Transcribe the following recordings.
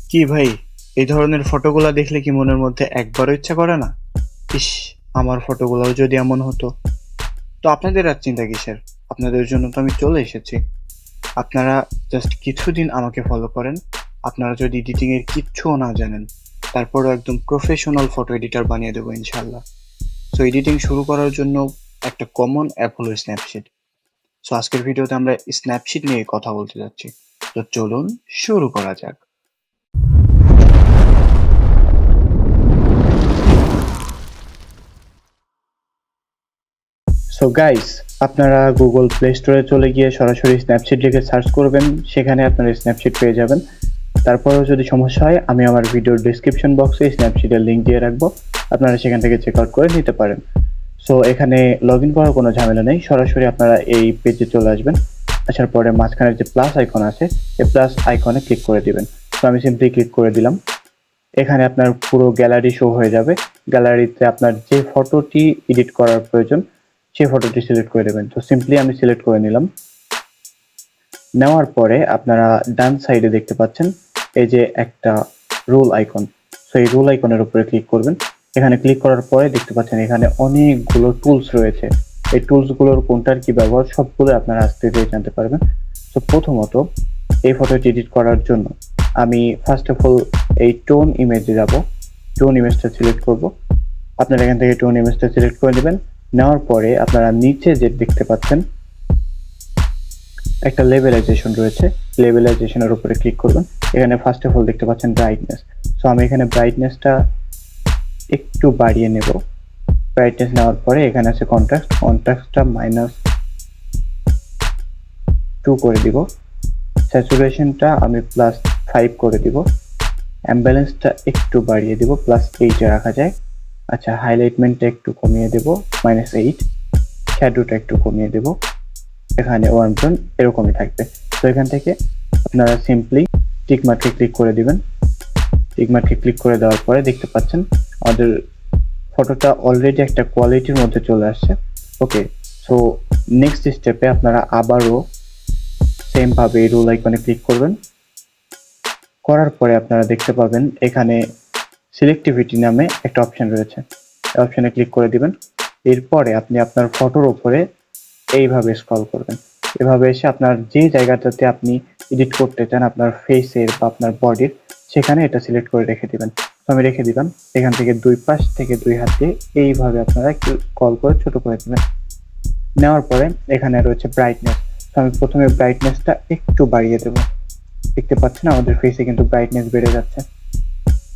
কি ভাই, এই ধরনের ফটোগুলা দেখলে কি মনের মধ্যে একবারও ইচ্ছা করে না? ইস, আমার ফটোগুলোও যদি এমন হতো। তো আপনাদের আর চিন্তা কিসের? আপনাদের জন্য তো আমি চলে এসেছি। আপনারা জাস্ট কিছুদিন আমাকে ফলো করেন। আপনারা যদি এডিটিং এর কিচ্ছুও না জানেন, তারপরও একদম প্রফেশনাল ফটো এডিটর বানিয়ে দেবো ইনশাল্লাহ। সো এডিটিং শুরু করার জন্য একটা কমন অ্যাপ হলো স্ন্যাপশিট। সো আজকের ভিডিওতে আমরা স্ন্যাপশিট নিয়ে কথা বলতে যাচ্ছি। তো চলুন শুরু করা যাক। সো গাইস, আপনারা গুগল প্লে স্টোরে চলে গিয়ে সরাসরি স্ন্যাপশিট লিখে সার্চ করবেন, সেখানে আপনারা স্ন্যাপশিট পেয়ে যাবেন। তারপরেও যদি সমস্যা হয়, আমি আমার ভিডিওর ডিসক্রিপশন বক্সে স্ন্যাপশিটের লিঙ্ক দিয়ে রাখবো, আপনারা সেখান থেকে চেক আউট করে নিতে পারেন। সো এখানে লগ ইন করার কোনো ঝামেলা নেই, সরাসরি আপনারা এই পেজে চলে আসবেন। আসার পরে মাঝখানে যে প্লাস আইকন আছে, এই প্লাস আইকনে ক্লিক করে দিবেন। তো আমি সিম্পলি ক্লিক করে দিলাম। এখানে আপনার পুরো গ্যালারি শো হয়ে যাবে। গ্যালারিতে আপনার যে ফটোটি এডিট করার প্রয়োজন, সেই ফটোটি সিলেক্ট করে দেবেন। তো সিম্পলি আমি সিলেক্ট করে নিলাম। নেওয়ার পরে আপনারা ডান সাইডে দেখতে পাচ্ছেন এই যে একটা রুল আইকন। সো এই রুল আইকনের উপরে ক্লিক করবেন। এখানে ক্লিক করার পরে দেখতে পাচ্ছেন এখানে অনেকগুলো টুলস রয়েছে। এই টুলসগুলোর কোনটার কি ব্যবহার সবগুলো আপনারা আস্তে ধীরে জানতে পারবেন। তো প্রথমত এই ফটোটি এডিট করার জন্য আমি ফার্স্ট অফ অল এই টোন ইমেজে যাব। টোন ইমেজটা সিলেক্ট করব। আপনারা এখান থেকে টোন ইমেজটা সিলেক্ট করে নেবেন। নেওয়ার পরে আপনারা নিচে যে দেখতে পাচ্ছেন একটা লেভেলাইজেশন রয়েছে, লেভেলাইজেশনের উপরে ক্লিক করবেন। এখানে ফার্স্ট অফ অল দেখতে পাচ্ছেন ব্রাইটনেস। সো আমি এখানে ব্রাইটনেসটা একটু বাড়িয়ে নেব। ব্রাইটনেস নেওয়ার পরে এখানে আছে কন্ট্রাস্ট, কন্ট্রাস্টটা -2 করে দিব। স্যাচুরেশনটা আমি +5 করে দিব। অ্যাম্বালেন্সটা একটু বাড়িয়ে দিব, +8 এ রাখা যায়। আচ্ছা, হাইলাইটমেন্টটা একটু কমিয়ে দেব, -8। শ্যাডোটা একটু কমিয়ে দেব, এখানে 1 টোন এরকমই থাকবে। তো এখান থেকে আপনারা সিম্পলি টিক মার্কে ক্লিক করে দিবেন। টিক মার্কে ক্লিক করে দেওয়ার পরে দেখতে পাচ্ছেন আমাদের ফটোটা অলরেডি একটা কোয়ালিটির মধ্যে চলে আসছে। ওকে, সো নেক্সট স্টেপে আপনারা আবারও সেম ভাবে রুল আইকনে ক্লিক করবেন। করার পরে আপনারা দেখতে পাবেন এখানে সিলেক্টিভিটি নামে একটা অপশন রয়েছে। এই অপশনে ক্লিক করে দিবেন। এরপরে আপনি আপনার ফটোর উপরে এইভাবে স্ক্রল করবেন। এভাবে এসে আপনার যে জায়গাটাতে আপনি এডিট করতে চান, আপনার ফেসের বা আপনার বডির, সেখানে এটা সিলেক্ট করে রেখে দিবেন। তো আমি রেখে দিলাম। এখান থেকে দুই পাশ থেকে দুই হাত দিয়ে এইভাবে আপনারা একটু স্ক্রল করে ছোট করে দিবেন। নেওয়ার পরে এখানে রয়েছে ব্রাইটনেস। তো আমি প্রথমে ব্রাইটনেসটা একটু বাড়িয়ে দেব। দেখতে পাচ্ছেন আমাদের ফেসে কিন্তু ব্রাইটনেস বেড়ে যাচ্ছে।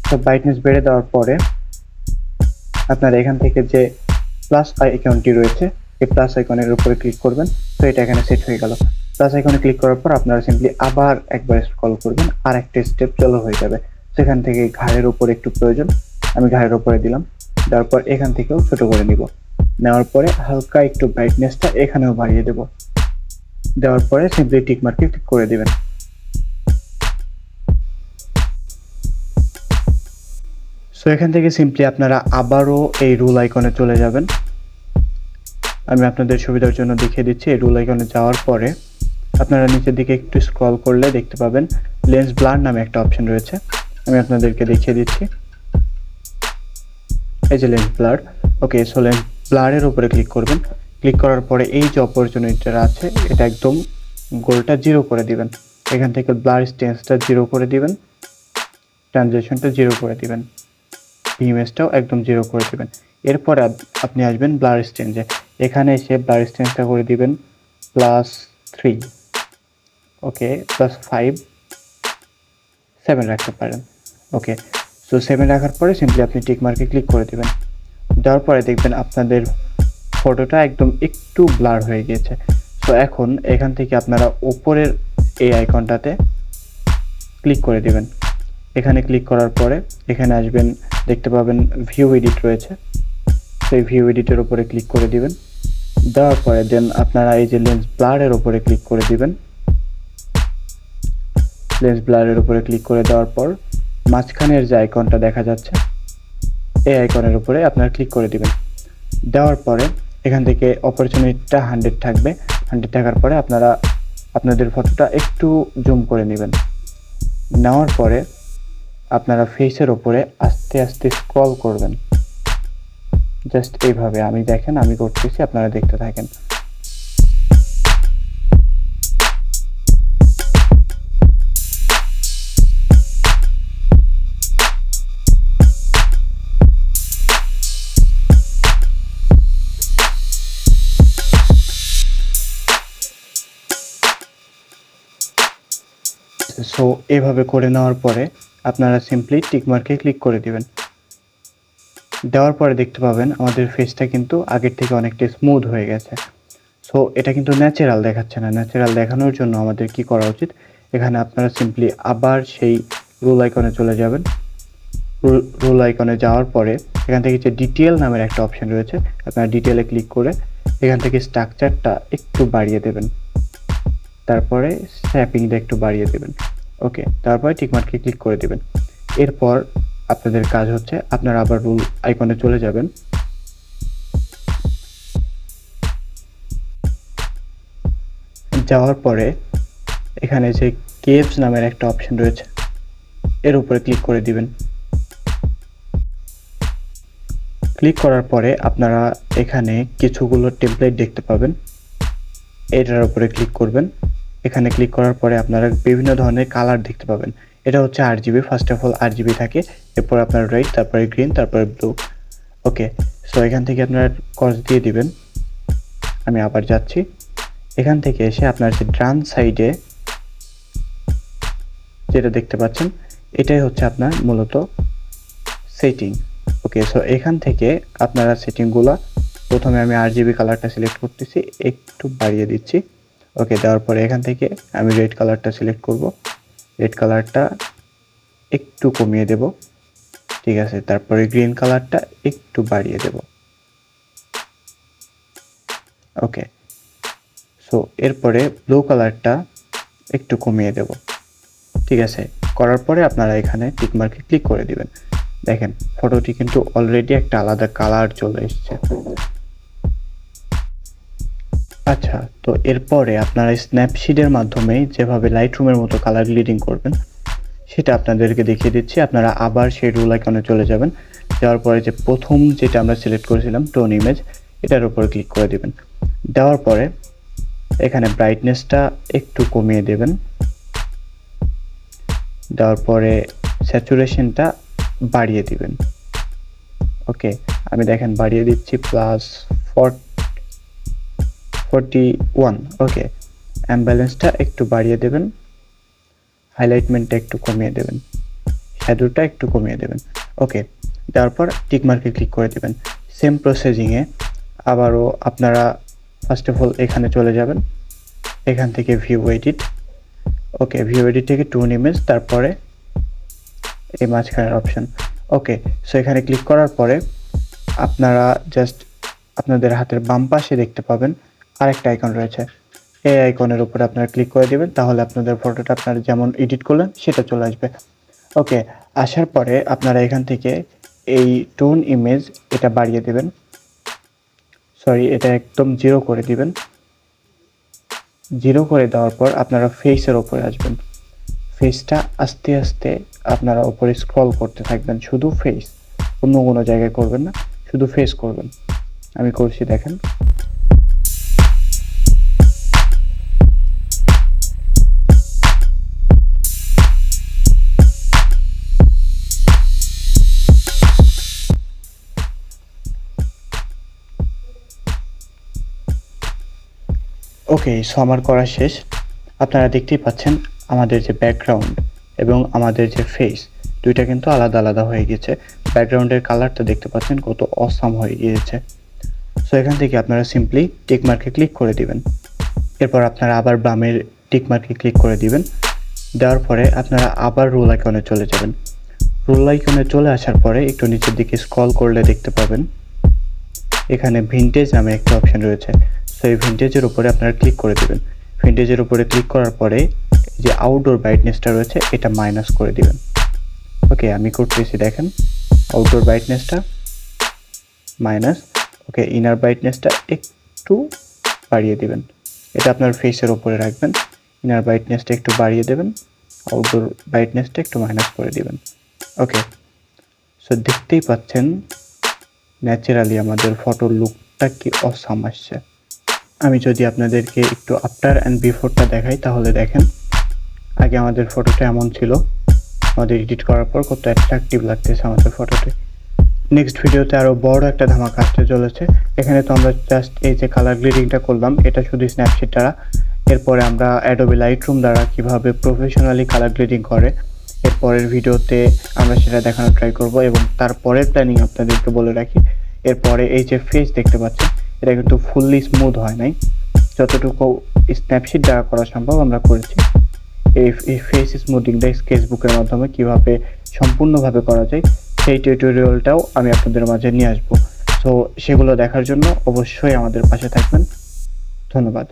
তো ব্রাইটনেস বেড়ে দেওয়ার পরে আপনারা এখান থেকে যে প্লাস আইকনটি রয়েছে, এই প্লাস আইকনের উপরে ক্লিক করবেন। তো এটা এখানে সেট হয়ে গেল। প্লাস আইকনে ক্লিক করার পর আপনারা সিম্পলি আবার একবার স্ক্রল করবেন, আর একটা স্টেপ চালু হয়ে যাবে। সেখান থেকে ঘাড়ের উপরে একটু প্রয়োজন, আমি ঘাড়ের উপরে দিলাম। দেওয়ার পর এখান থেকেও ছোট করে নিব। নেওয়ার পরে হালকা একটু ব্রাইটনেসটা এখানেও বাড়িয়ে দেব। দেওয়ার পরে সিম্পলি টিক মার্কে ক্লিক করে দিবেন। সো এখান থেকে সিম্পলি আপনারা আবারও এই রুল আইকনে চলে যাবেন। আমি আপনাদের সুবিধার জন্য দেখিয়ে দিচ্ছি। এই রুল আইকনে যাওয়ার পরে আপনারা নিচের দিকে একটু স্ক্রল করলে দেখতে পাবেন লেন্স ব্লার নামে একটা অপশন রয়েছে। আমি আপনাদেরকে দেখিয়ে দিচ্ছি। এই যে লেন্স ব্লার। ওকে, সো লেন্স ব্লারের উপরে ক্লিক করবেন। ক্লিক করার পরে এই যে অপরচুনিটিটা আছে, এটা একদম গোলটা 0 করে দিবেন। এখান থেকে ব্লার স্টেন্সটা 0 করে দিবেন, ট্রানজিশনটা 0 করে দিবেন, ইমেজটাও একদম 0 করে দিবেন। এরপরে আপনি আসবেন ব্লার স্টেন্সে। এখানে এসে ব্লার স্টেন্সটা করে দিবেন +3। ওকে, +5, 7 রাখতে পারেন। ওকে, সো 7 রাখার পরে সিম্পলি আপনি টিক মার্কে ক্লিক করে দিবেন। দেওয়ার পরে দেখবেন আপনাদের ফটোটা একদম একটু ব্লার হয়ে গিয়েছে। তো এখন এখান থেকে আপনারা উপরের এই আইকনটাতে ক্লিক করে দিবেন। এখানে ক্লিক করার পরে এখানে আসবেন, দেখতে পাবেন ভিউ এডিট রয়েছে। সেই ভিউ এডিটের উপরে ক্লিক করে দিবেন। দেওয়ার পরে দেন আপনারা এই যে লেন্স ব্লারের উপরে ক্লিক করে দিবেন। লেন্স ব্লারের উপরে ক্লিক করে দেওয়ার পর মাঝখানের যে আইকনটা দেখা যাচ্ছে, এই আইকনের উপরে আপনারা ক্লিক করে দিবেন। দেওয়ার পরে এখান থেকে অপরচুনিটিটা 100 থাকবে। 100 থাকার পরে আপনারা আপনাদের ফটোটা একটু জুম করে নেবেন। নেওয়ার পরে আপনারা ফেসের ওপরে আস্তে আস্তে স্ক্রল করবেন, জাস্ট এইভাবে। আমি দেখেন আমি করতেছি, আপনারা দেখতে থাকেন। সো এভাবে করে নেওয়ার পরে আপনারা সিম্পলি টিকমার্কে ক্লিক করে দিবেন। দেওয়ার পরে দেখতে পাবেন আমাদের ফেসটা কিন্তু আগের থেকে অনেকটা স্মুথ হয়ে গেছে। সো এটা কিন্তু ন্যাচারাল দেখাচ্ছে না। ন্যাচারাল দেখানোর জন্য আমাদের কি করা উচিত, এখানে আপনারা সিম্পলি আবার সেই রুল আইকনে চলে যাবেন। রুল আইকনে যাওয়ার পরে এখান থেকে যে ডিটেল নামের একটা অপশন রয়েছে, আপনারা ডিটেলে ক্লিক করে এখান থেকে স্ট্রাকচারটা একটু বাড়িয়ে দেবেন, তারপরে স্ন্যাপিংটা একটু বাড়িয়ে দেবেন। ওকে, তারপরে টিকমার্কে ক্লিক করে দেবেন। এরপর আপনাদের কাজ হচ্ছে আপনারা আবার রুল আইকনে চলে যাবেন। যাওয়ার পরে এখানে যে কেভস নামের একটা অপশন রয়েছে, এর উপরে ক্লিক করে দিবেন। ক্লিক করার পরে আপনারা এখানে কিছুগুলো টেমপ্লেট দেখতে পাবেন, এটার উপরে ক্লিক করবেন। এখানে ক্লিক করার পরে আপনারা বিভিন্ন ধরনের কালার দেখতে পাবেন। এটা হচ্ছে RGB, first of all RGB থাকে, এরপর আপনার রেড, তারপরে গ্রিন, তারপরে ব্লু। ওকে, সো এখান থেকে আপনারা ক্রস দিয়ে দিবেন। আমি আবার যাচ্ছি, এখান থেকে এসে আপনার যে ডান সাইডে যেটা দেখতে পাচ্ছেন, এটাই হচ্ছে আপনার মূলত সেটিং। ওকে, সো এখান থেকে আপনারা সেটিংগুলো, প্রথমে আমি RGB কালারটা সিলেক্ট করতেছি, একটু বাড়িয়ে দিচ্ছি। ওকে, দেওয়ার পরে এখান থেকে আমি রেড কালারটা সিলেক্ট করব, রেড কালারটা একটু কমিয়ে দেব, ঠিক আছে। তারপরে গ্রিন কালারটা একটু বাড়িয়ে দেব। ওকে, সো এরপরে ব্লু কালারটা একটু কমিয়ে দেব, ঠিক আছে। করার পরে আপনারা এখানে টিকমার্কে ক্লিক করে দিবেন। দেখেন ফটোটি কিন্তু অলরেডি একটা আলাদা কালার চলে এসেছে। আচ্ছা, তো এরপরে আপনারা স্ন্যাপশিটের মাধ্যমে যেভাবে লাইটরুমের মতো কালার গ্রেডিং করবেন সেটা আপনাদেরকে দেখিয়ে দিচ্ছি। আপনারা আবার সেই রুল আইকনে চলে যাবেন। যাওয়ার পরে যে প্রথম যেটা আমরা সিলেক্ট করেছিলাম টোন ইমেজ, এটার উপর ক্লিক করে দিবেন। দেওয়ার পরে এখানে ব্রাইটনেসটা একটু কমিয়ে দেবেন। দেওয়ার পরে স্যাচুরেশনটা বাড়িয়ে দিবেন। ওকে, আমি দেখেন বাড়িয়ে দিচ্ছি +41। ওকে, অ্যাম্বালেন্সটা একটু বাড়িয়ে দেবেন, হাইলাইটমেন্টটা একটু কমিয়ে দেবেন, শ্যাডোটা একটু কমিয়ে দেবেন। ওকে, তারপর টিকমার্কে ক্লিক করে দেবেন। সেম প্রসেসিংয়ে আবারও আপনারা ফার্স্ট অফ অল এখানে চলে যাবেন, এখান থেকে ভিউ এডিট। ওকে, ভিউ এডিট থেকে টোন ইমেজ, তারপরে এই মাঝখানের অপশন। ওকে, সো এখানে ক্লিক করার পরে আপনারা জাস্ট আপনাদের হাতের বাম পাশে দেখতে পাবেন আরেকটা আইকন রয়েছে, এই আইকনের উপরে আপনারা ক্লিক করে দিবেন, তাহলে আপনাদের ফটোটা আপনারা যেমন এডিট করলেন সেটা চলে আসবে। ওকে, আসার পরে আপনারা এখান থেকে এই টোন ইমেজ এটা বাড়িয়ে দেবেন, সরি এটা একদম 0 করে দিবেন। 0 করে দেওয়ার পর আপনারা ফেসের ওপরে আসবেন। ফেসটা আস্তে আস্তে আপনারা উপরে স্ক্রল করতে থাকবেন, শুধু ফেস, অন্য কোনো জায়গায় করবেন না, শুধু ফেস করবেন। আমি করছি দেখেন। ওকে, সো আমার করা শেষ। আপনারা দেখতেই পাচ্ছেন আমাদের যে ব্যাকগ্রাউন্ড এবং আমাদের যে ফেস, দুইটা কিন্তু আলাদা আলাদা হয়ে গেছে। ব্যাকগ্রাউন্ডের কালারটা দেখতে পাচ্ছেন কত অসাম হয়ে গিয়েছে। সো এখান থেকে আপনারা সিম্পলি টিকমার্কে ক্লিক করে দিবেন। এরপর আপনারা আবার বামের টিকমার্কে ক্লিক করে দিবেন। দেওয়ার পরে আপনারা আবার রুল আইকনে চলে যাবেন। রুল আইকনে চলে আসার পরে একটু নিচের দিকে স্ক্রল করলে দেখতে পাবেন এখানে ভিনটেজ নামে একটা অপশন রয়েছে। সো এই ভিনটেজের উপরে আপনারা ক্লিক করে দিবেন। ভিনটেজের উপরে ক্লিক করার পরে যে আউটডোর ব্রাইটনেসটা রয়েছে এটা মাইনাস করে দিবেন। ওকে, আমি করতেছি দেখেন, আউটডোর ব্রাইটনেসটা মাইনাস। ওকে, ইনার ব্রাইটনেসটা একটু বাড়িয়ে দিবেন, এটা আপনার ফেসের উপরে রাখবেন। ইনার ব্রাইটনেসটা একটু বাড়িয়ে দেবেন, আউটডোর ব্রাইটনেসটা একটু মাইনাস করে দিবেন। ওকে, সো দেখতেই পাচ্ছেন ন্যাচারালি আমাদের ফটোর লুকটা কি অসাম আসছে। আমি যদি আপনাদেরকে একটু আফটার অ্যান্ড বিফোরটা দেখাই তাহলে দেখেন আগে আমাদের ফটোটা এমন ছিল, আমাদের এডিট করার পর কত অ্যাট্রাকটিভ লাগতেছে আমাদের ফটোতে। নেক্সট ভিডিওতে আরো বড় একটা ধামাকা আসতে চলেছে। এখানে তো আমরা জাস্ট এই যে কালার গ্রেডিংটা করলাম এটা শুধু স্ন্যাপশিট দ্বারা। এরপরে আমরা অ্যাডোবি লাইটরুম দ্বারা কিভাবে প্রফেশনালি কালার গ্রেডিং করে এরপরের ভিডিওতে আমরা সেটা দেখানোর ট্রাই করব। এবং তারপরের প্ল্যানিং আপনাদেরকে বলে রাখি, এরপরে এই যে ফেস দেখতে পাচ্ছেন এটা কিন্তু ফুললি স্মুথ হয় নাই, যতটুকু স্ন্যাপশিট দ্বারা করা সম্ভব আমরা করেছি। এই ফেস স্মুথিংটা স্কেচবুকের মাধ্যমে কিভাবে সম্পূর্ণভাবে করা যায় সেই টিউটোরিয়ালটাও আমি আপনাদের মাঝে নিয়ে আসবো। সো সেগুলো দেখার জন্য অবশ্যই আমাদের পাশে থাকবেন। ধন্যবাদ।